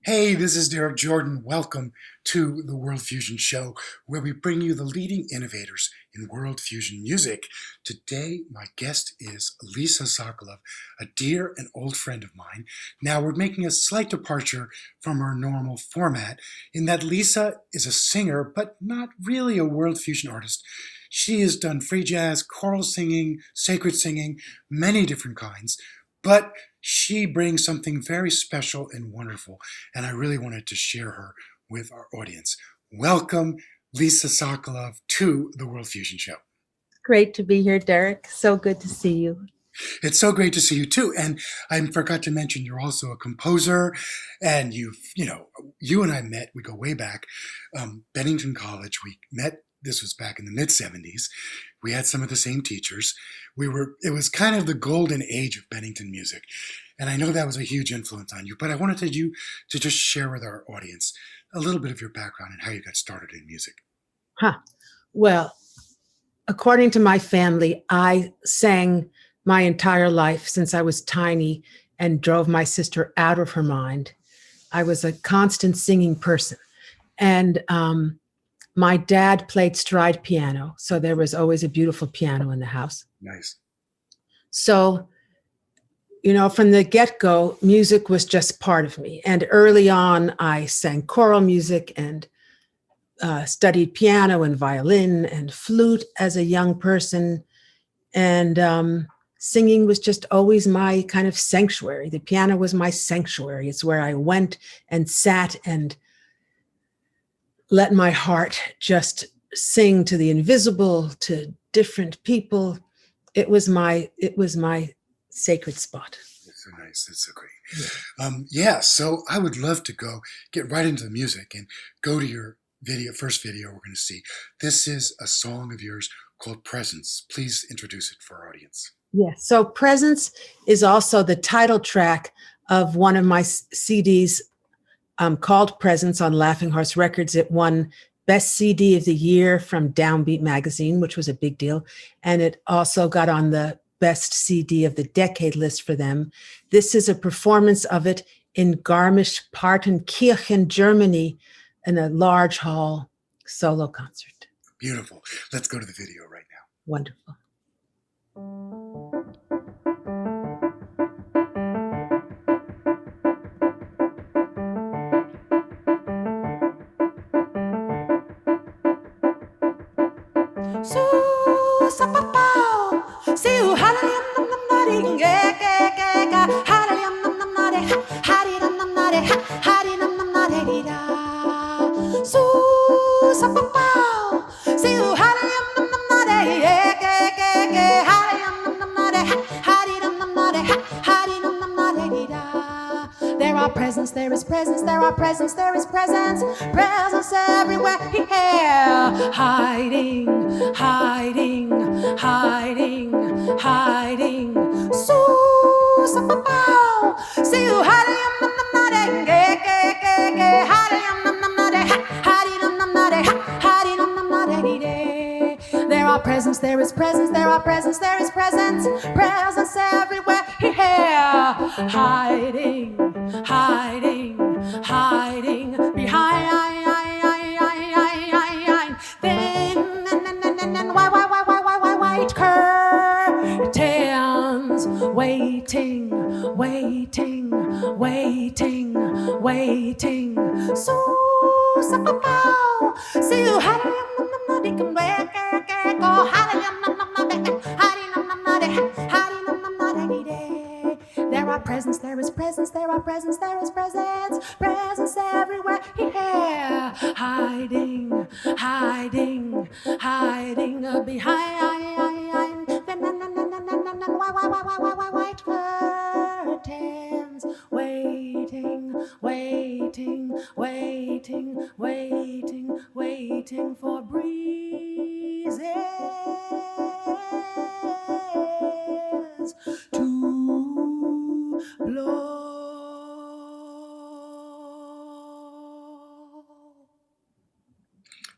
Hey, this is Derek Jordan. Welcome to the World Fusion Show, where we bring you the leading innovators in world fusion music. Today, my guest is Lisa Sokolov, a dear and old friend of mine. Now, we're making a slight departure from our normal format in that Lisa is a singer, but not really a world fusion artist. She has done free jazz, choral singing, sacred singing, many different kinds, but she brings something very special and wonderful, and I really wanted to share her with our audience. Welcome, Lisa Sokolov, to the World Fusion Show. Great to be here, Derek. So good to see you. It's so great to see you too. And I forgot to mention you're also a composer, and you and I met. We go way back. Bennington College. We met. This was back in the mid '70s. We had some of the same teachers. It was kind of the golden age of Bennington music. And I know that was a huge influence on you, but I wanted you to just share with our audience a little bit of your background and how you got started in music. Well, according to my family, I sang my entire life since I was tiny and drove my sister out of her mind. I was a constant singing person. And my dad played stride piano, so there was always a beautiful piano in the house. Nice. So, from the get-go, music was just part of me. And early on, I sang choral music and studied piano and violin and flute as a young person. And singing was just always my kind of sanctuary. The piano was my sanctuary. It's where I went and sat and let my heart just sing to the invisible, to different people. It was my sacred spot. That's so nice. That's so great. So I would love to get right into the music and go to your first video we're going to see. This is a song of yours called Presence. Please introduce it for our audience. Yes. So Presence is also the title track of one of my CDs called Presence on Laughing Horse Records. It won Best CD of the Year from Downbeat Magazine, which was a big deal. And it also got on the Best CD of the Decade list for them. This is a performance of it in Garmisch-Partenkirchen, Germany, in a large hall solo concert. Beautiful. Let's go to the video right now. Wonderful. There is presence, there are presence, there is presence, presence everywhere, here, hiding, hiding, hiding, hiding, so-sa-pa-pow, see you hiding, there are presence, there is presence, there are presence, there is presence, presence everywhere, here, hiding, hiding, hiding behind, then white curtains, waiting, waiting, waiting, waiting. So, see you hiding. There are presence, there is presence, there are presence, there is presence, presence everywhere, here, hiding, hiding, hiding behind, white curtains, waiting, waiting, waiting, waiting, waiting for breezes to blow.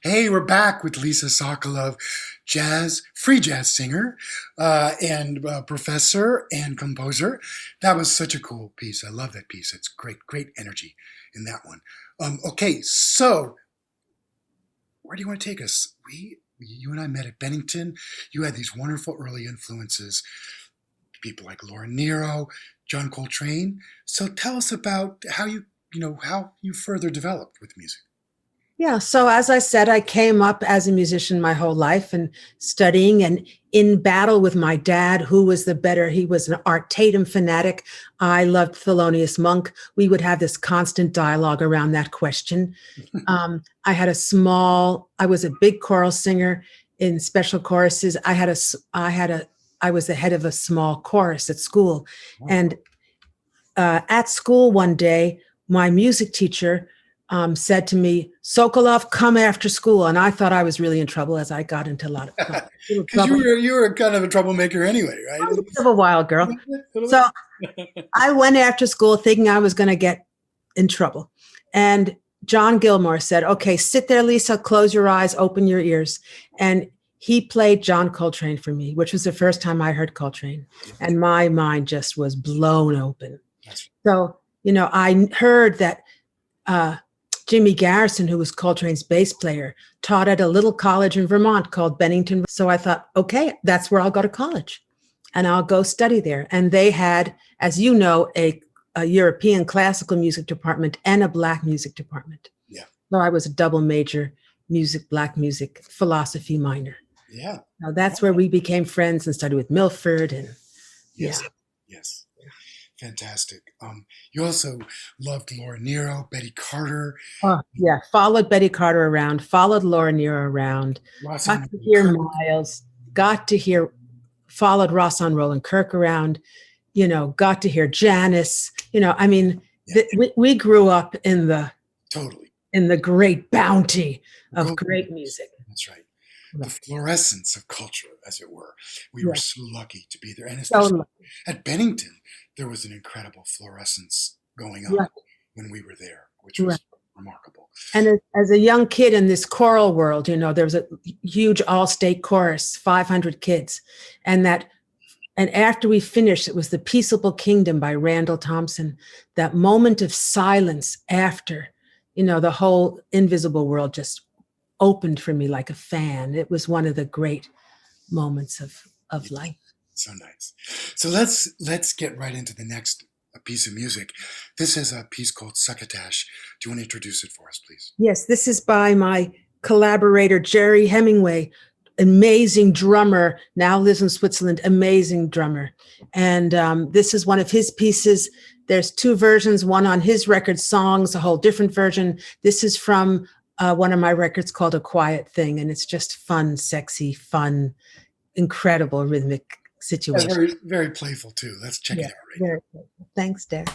Hey, we're back with Lisa Sokolov, free jazz singer, and professor and composer. That was such a cool piece. I love that piece. It's great energy in that one. Okay, so where do you want to take us? You and I met at Bennington. You had these wonderful early influences, people like Laura Nyro, John Coltrane. So tell us about how you further developed with music. Yeah. So as I said, I came up as a musician my whole life and studying and in battle with my dad, who was the better. He was an Art Tatum fanatic. I loved Thelonious Monk. We would have this constant dialogue around that question. I was a big choral singer in special choruses. I was the head of a small chorus at school. Wow. And at school one day, my music teacher said to me, Sokolov, come after school. And I thought I was really in trouble as I got into a lot of trouble. Because you were kind of a troublemaker anyway, right? I was a bit of a wild girl. So I went after school thinking I was going to get in trouble. And John Gilmore said, okay, sit there, Lisa, close your eyes, open your ears. And he played John Coltrane for me, which was the first time I heard Coltrane. And my mind just was blown open. So, I heard that Jimmy Garrison, who was Coltrane's bass player, taught at a little college in Vermont called Bennington. So I thought, okay, that's where I'll go to college and I'll go study there. And they had, as you know, a European classical music department and a Black music department. Yeah. So I was a double major Black music, philosophy minor. Yeah. Now that's where we became friends and studied with Milford and Yes. Fantastic. You also loved Laura Nyro, Betty Carter. Oh, yeah. Followed Betty Carter around, followed Laura Nyro around, got to hear Miles, followed Rosson Roland Kirk around, got to hear Janis, we grew up in the great bounty of great music. That's right. The fluorescence of culture, as it were. We were so lucky to be there. And especially at Bennington, there was an incredible fluorescence going on when we were there, which was remarkable. And as a young kid in this choral world, there was a huge all-state chorus, 500 kids. And after we finished, it was The Peaceable Kingdom by Randall Thompson. That moment of silence after, the whole invisible world just opened for me like a fan. It was one of the great moments of life. So nice. So let's get right into the next piece of music. This is a piece called Succotash. Do you want to introduce it for us, please? Yes, this is by my collaborator, Jerry Hemingway, amazing drummer, now lives in Switzerland, amazing drummer. And this is one of his pieces. There's two versions, one on his record, Songs, a whole different version. This is from one of my records called A Quiet Thing, and it's just fun, sexy, fun, incredible rhythmic situation. Very, very playful too. Let's check it out right now. Very playful. Thanks, Dad.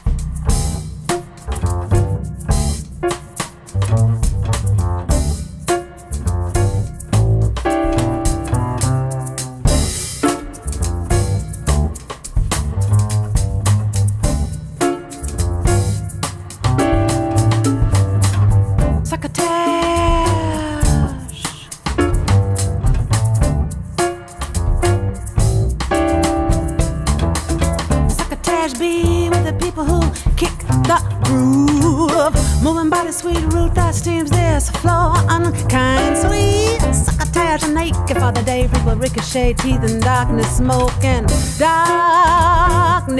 Sweet root that steams this floor unkind sweet succotash and naked for the day people ricochet teeth in darkness smoke and darkness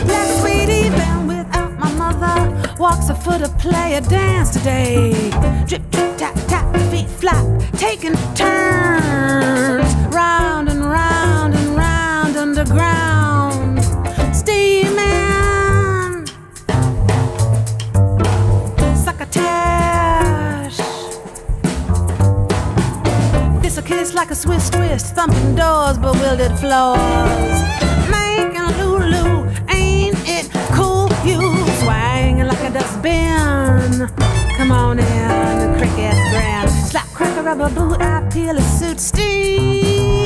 let sweet even without my mother walks a foot of play a dance today drip drip tap tap feet flap taking turns round and round and round underground steaming kiss like a Swiss twist, thumping doors, bewildered floors. Making Lulu, ain't it cool? You swinging like a dustbin. Come on in, the cricket grin. Slap, crack a rubber boot, I peel a suit, steam.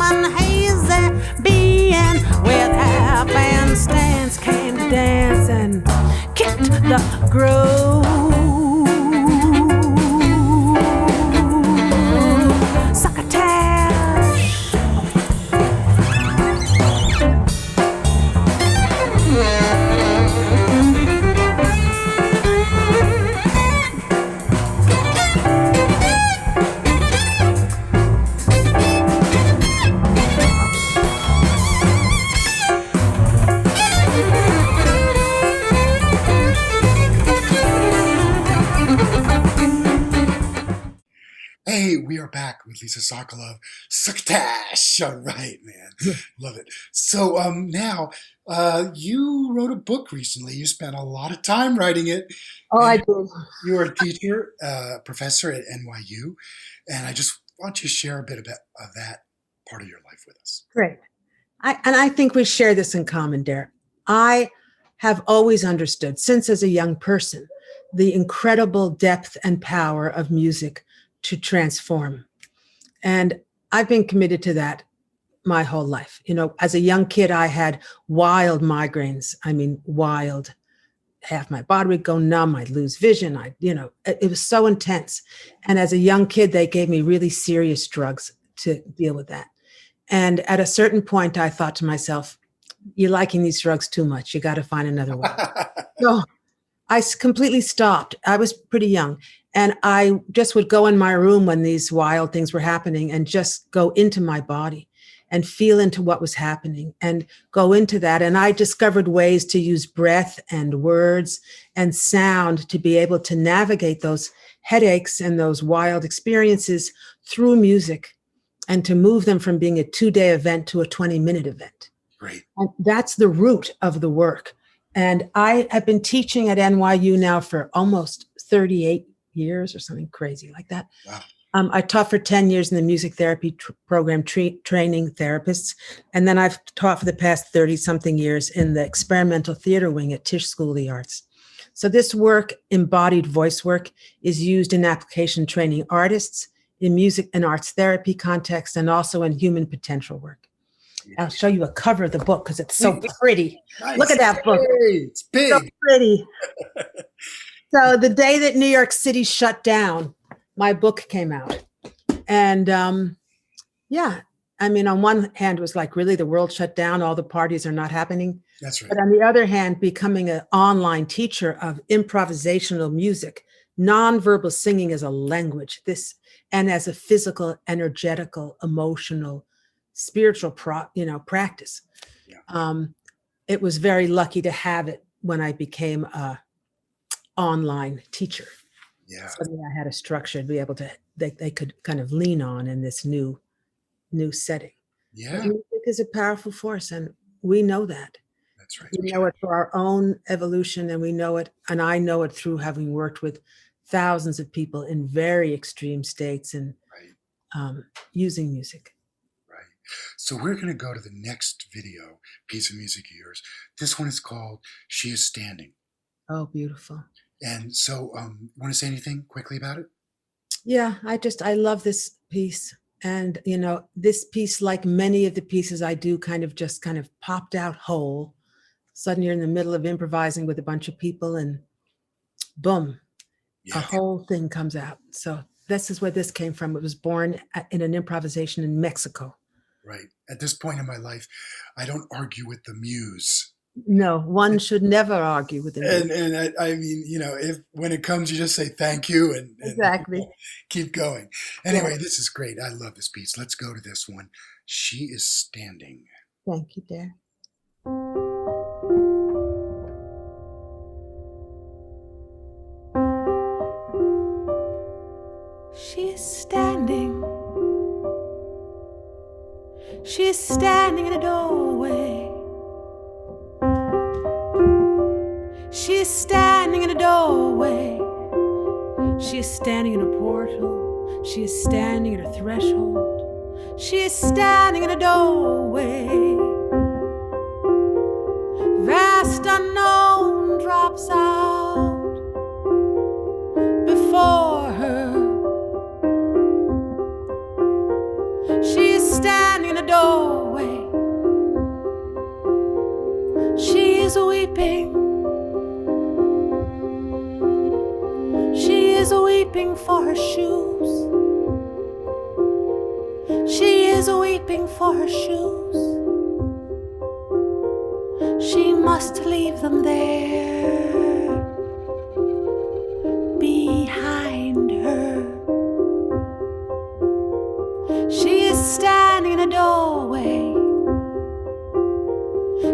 Unhazy being with half and stance came to dance and kicked the groove. we are back with Lisa Sokolov. Succotash! All right, man. Love it. So now, you wrote a book recently. You spent a lot of time writing it. Oh, I And did. you are a teacher, professor at NYU. And I just want you to share a bit of that part of your life with us. Great. I think we share this in common, Derek. I have always understood, since as a young person, the incredible depth and power of music to transform. And I've been committed to that my whole life. You know, as a young kid, I had wild migraines. I mean, wild. Half my body would go numb. I'd lose vision. It was so intense. And as a young kid, they gave me really serious drugs to deal with that. And at a certain point, I thought to myself, you're liking these drugs too much. You got to find another way. So I completely stopped. I was pretty young. And I just would go in my room when these wild things were happening and just go into my body and feel into what was happening and go into that. And I discovered ways to use breath and words and sound to be able to navigate those headaches and those wild experiences through music and to move them from being a 2-day event to a 20-minute event. Great. And that's the root of the work. And I have been teaching at NYU now for almost 38 years or something crazy like that. Wow. I taught for 10 years in the music therapy program, training therapists. And then I've taught for the past 30-something years in the experimental theater wing at Tisch School of the Arts. So this work, embodied voice work, is used in application training artists, in music and arts therapy context, and also in human potential work. I'll show you a cover of the book because it's so pretty. Nice. Look at that book. It's big. So pretty. So the day that New York City shut down, my book came out. And on one hand, it was like, really, the world shut down, all the parties are not happening. That's right. But on the other hand, becoming an online teacher of improvisational music, nonverbal singing as a language, and as a physical, energetical, emotional, spiritual practice. Yeah. It was very lucky to have it when I became a online teacher. Yeah. Suddenly I had a structure to be able to, they could kind of lean on in this new setting. Yeah. But music is a powerful force, and we know that. That's right. We know it for our own evolution, and we know it, and I know it through having worked with thousands of people in very extreme states and using music. Right. So we're going to go to the next video piece of music of yours. This one is called She Is Standing. Oh, beautiful. And so, want to say anything quickly about it? Yeah, I love this piece. And, this piece, like many of the pieces I do, kind of popped out whole. Suddenly you're in the middle of improvising with a bunch of people and boom, a whole thing comes out. So this is where this came from. It was born in an improvisation in Mexico. Right. At this point in my life, I don't argue with the muse. No, one should never argue with the muse. And I mean, if when it comes, you just say thank you and exactly keep going. Anyway, This is great. I love this piece. Let's go to this one. She Is Standing. Thank you, dear. She's standing. She's standing in a doorway. She's standing in a doorway. She is standing in a portal. She is standing at a threshold. She is standing in a doorway. Vast unknown drops out before her. She is standing in a doorway. She is weeping. She is weeping for her shoes. She is weeping for her shoes. She must leave them there behind her. She is standing in a doorway.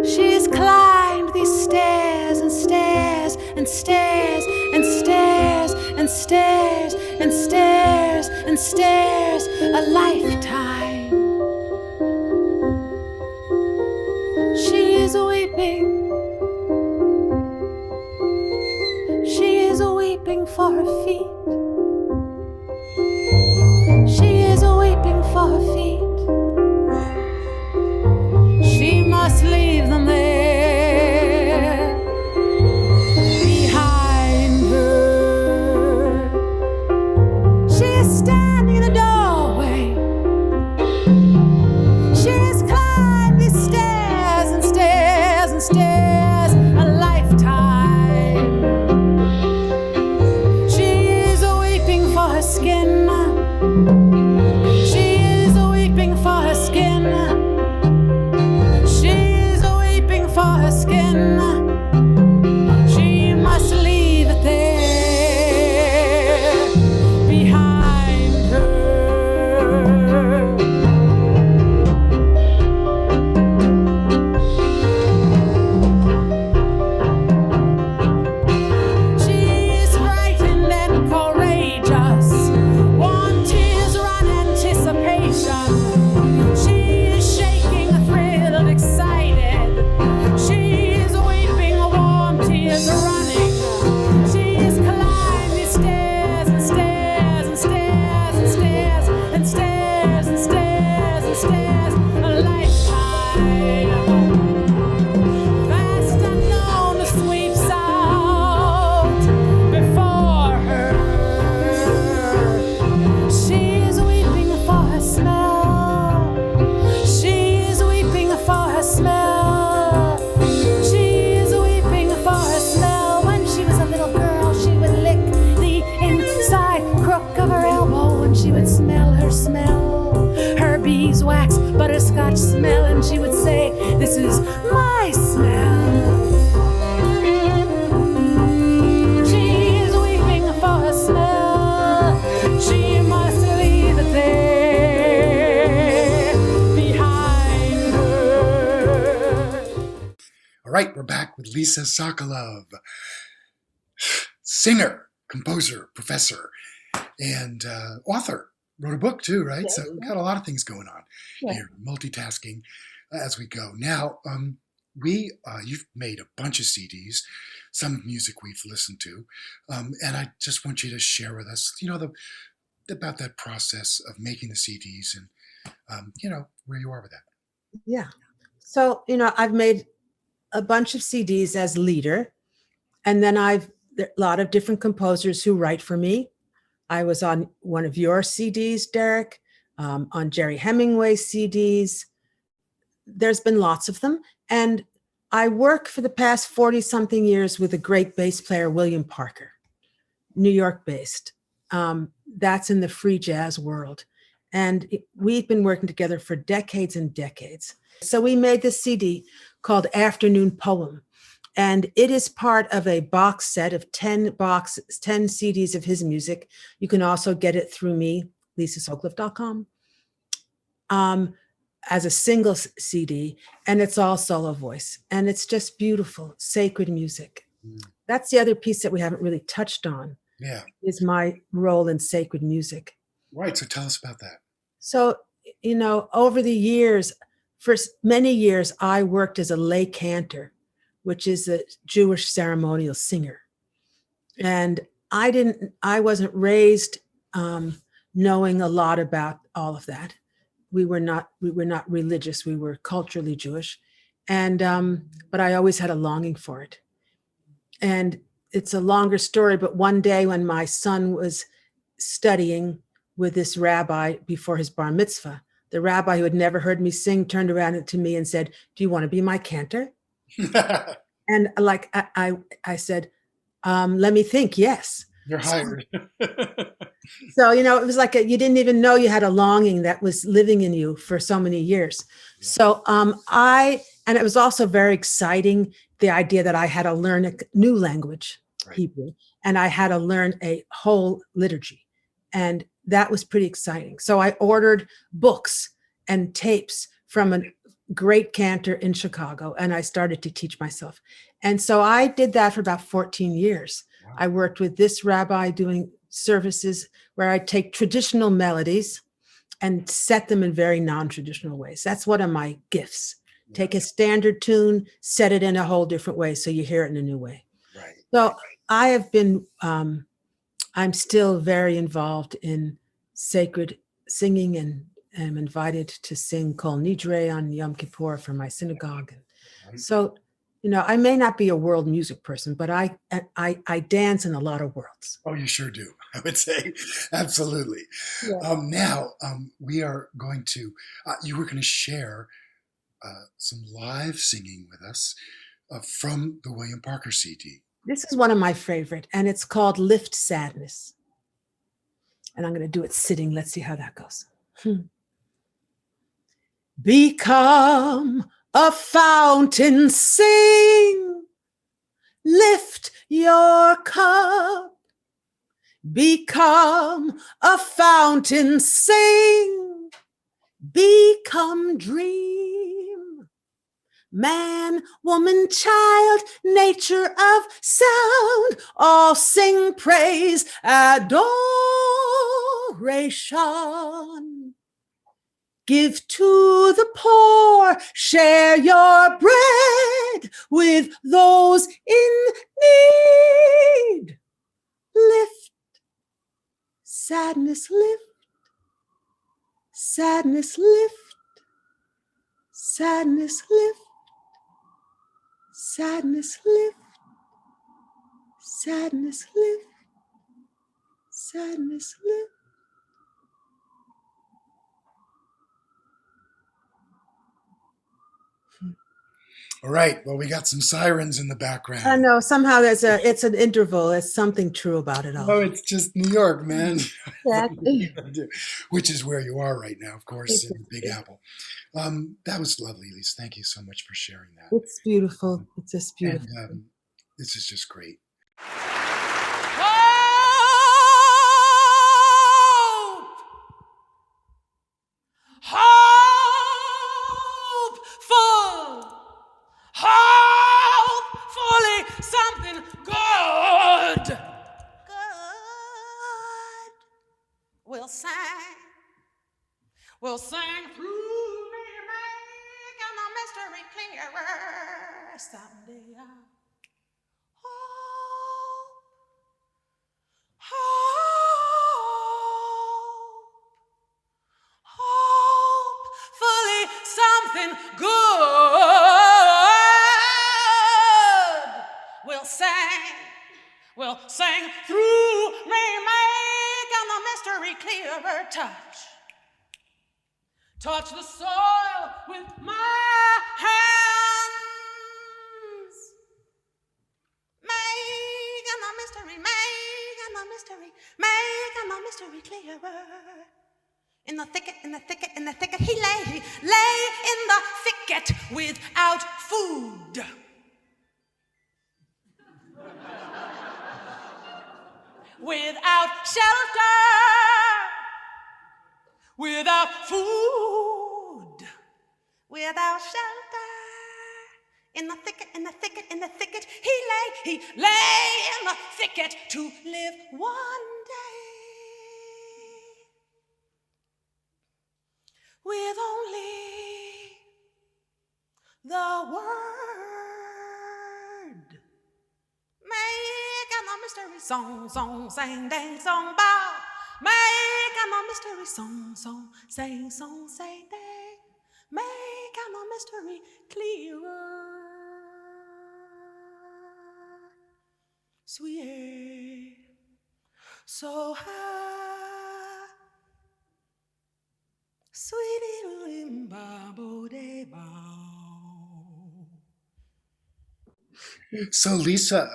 She has climbed these stairs and stairs and stairs and stairs and and stares and stares and stares a lifetime. She is weeping. She is weeping for her feet. She is weeping for her feet. She must leave them there behind her. She is standing in the doorway. She has climbed these stairs and stairs and stairs a lifetime. She is weeping for her skin. She is weeping for her skin. She is weeping for her skin. She must leave it there behind her. She is frightened and courageous. Warm tears run anticipation. She is shaking, thrilled, excited. She is weeping, warm tears running. She is climbing these stairs and stairs and stairs and stairs and stairs and stairs and stairs a lifetime. Vast unknown sweeps out before her. She is weeping for her smell. She is weeping for her smell. She is weeping for her smell. When she was a little girl, she would lick the inside crook of her elbow, and she would smell her smell, her beeswax, butterscotch smell, and she would say, "This is my smell." She is weeping for her smell. She must leave it there behind her. All right, we're back with Lisa Sokolov, singer, composer, professor, and author. Wrote a book too, right? So we've got a lot of things going on here, multitasking as we go. Now, you've made a bunch of CDs, some music we've listened to, and I just want you to share with us, about that process of making the CDs and, where you are with that. Yeah. So, I've made a bunch of CDs as leader, and then there are a lot of different composers who write for me. I was on one of your CDs, Derek, on Jerry Hemingway's CDs. There's been lots of them. And I work for the past 40 something years with a great bass player, William Parker, New York based. That's in the free jazz world. And we've been working together for decades and decades. So we made this CD called Afternoon Poem. And it is part of a box set of 10 CDs of his music. You can also get it through me, lisasokolov.com, as a single CD. And it's all solo voice. And it's just beautiful, sacred music. That's the other piece that we haven't really touched on. Yeah. Is my role in sacred music. Right. So tell us about that. So, over the years, for many years, I worked as a lay cantor, which is a Jewish ceremonial singer. And I wasn't raised knowing a lot about all of that. We were not religious. We were culturally Jewish. And, but I always had a longing for it. And it's a longer story, but one day when my son was studying with this rabbi before his bar mitzvah, the rabbi who had never heard me sing turned around to me and said, "Do you want to be my cantor?" And I said, let me think, yes. You're hired. So, it was like you didn't even know you had a longing that was living in you for so many years. Yeah. So and it was also very exciting, the idea that I had to learn a new language, right, Hebrew, and I had to learn a whole liturgy. And that was pretty exciting. So I ordered books and tapes from a great cantor in Chicago, and I started to teach myself. And so I did that for about 14 years. Wow. I worked with this rabbi doing services where I take traditional melodies and set them in very non-traditional ways. That's one of my gifts. Take a standard tune, set it in a whole different way so you hear it in a new way. Right. So I have been, I'm still very involved in sacred singing, and am invited to sing Kol Nidre on Yom Kippur for my synagogue. So, you know, I may not be a world music person, but I dance in a lot of worlds. Oh, you sure do, I would say. Absolutely. Yeah. Now, we are going to, you were going to share some live singing with us from the William Parker CD. This is one of my favorite, and it's called Lift Sadness. And I'm going to do it sitting. Let's see how that goes. Become a fountain, sing, lift your cup. Become a fountain, sing, become dream. Man, woman, child, nature of sound, all sing praise, adoration. Give to the poor, share your bread with those in need. Lift, sadness, lift, sadness, lift, sadness, lift, sadness, lift, sadness, lift, sadness, lift. All right. Well, we got some sirens in the background. I know somehow it's an interval. There's something true about it all. Oh, it's just New York, man. Exactly. Which is where you are right now, of course, in the Big Apple. That was lovely, Lisa. Thank you so much for sharing that. It's beautiful. It's just beautiful. And this is just great. Hopefully something good will sing through me, making the mystery clearer someday. Hopefully something good will sing through me, making the mystery clearer. Touch the soil with my hands, making the mystery clearer. In the thicket, he lay in the thicket without food. Without shelter, without food, without shelter. In the thicket, he lay in the thicket to live one day with only the word. Making the mystery song, sing, dang, song, bow. Making the mystery song, sing, dang. Making the mystery clearer. Sweet, so high. Sweetie, So, Lisa,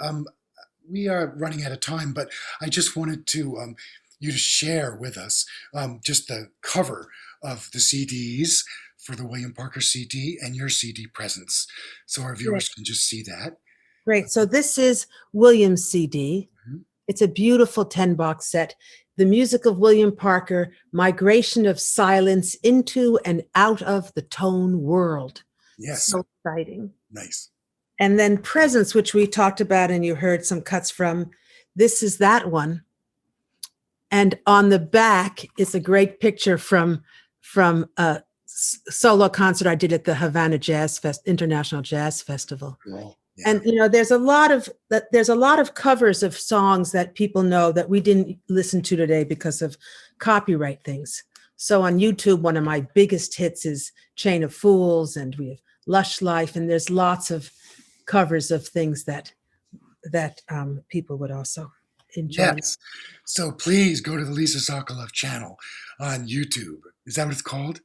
we are running out of time, but I just wanted to you to share with us just the cover of the CDs for the William Parker CD and your CD presents, so our viewers can just see that. Great. So this is William's CD. Mm-hmm. It's a beautiful 10-box set. The music of William Parker, migration of silence into and out of the tone world. Yes. So exciting. Nice. And then Presence, which we talked about and you heard some cuts from. This is that one And on the back is a great picture from a solo concert I did at the Havana International Jazz Festival. Cool. Yeah. And there's a lot of covers of songs that people know that we didn't listen to today because of copyright things. So on YouTube, one of my biggest hits is Chain of Fools, and we have Lush Life, and there's lots of covers of things that people would also enjoy. Yes. So please go to the Lisa Sokolov channel on YouTube. Is that what it's called?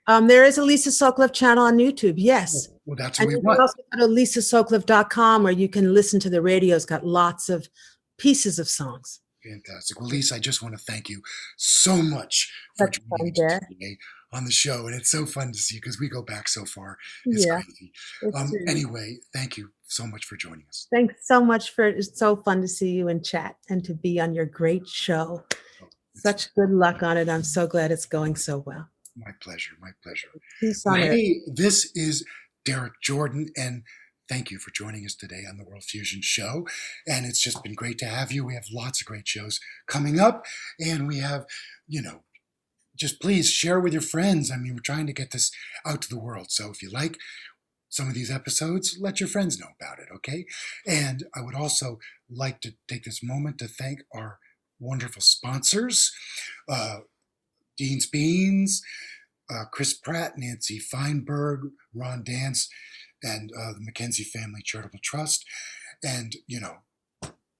There is a Lisa Sokolov channel on YouTube, yes. Well, that's what And we you can want. also go to lisasokolov.com, where you can listen to the radio. It's got lots of pieces of songs. Fantastic. Well, Lisa, I just want to thank you so much for That's joining fun, us Dad. today on the show. And it's so fun to see you because we go back so far. It's Yeah, crazy. it's true. Anyway, thank you so much for joining us. Thanks so much it's so fun to see you and chat and to be on your great show. Such good luck on it. I'm so glad it's going so well. My pleasure. My pleasure. Peace on earth. Hey, this is Derek Jordan, and thank you for joining us today on the World Fusion Show. And it's just been great to have you. We have lots of great shows coming up, and we have, just please share with your friends. I mean, we're trying to get this out to the world. So if you like some of these episodes, let your friends know about it, okay? And I would also like to take this moment to thank our wonderful sponsors, Dean's Beans, Chris Pratt, Nancy Feinberg, Ron Dance, and the Mackenzie Family Charitable Trust. And,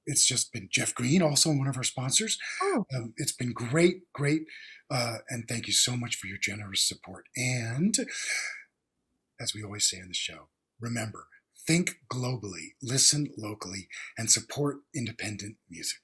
it's just been Jeff Green, also one of our sponsors. Oh. It's been great. And thank you so much for your generous support. And as we always say on the show, remember, think globally, listen locally, and support independent music.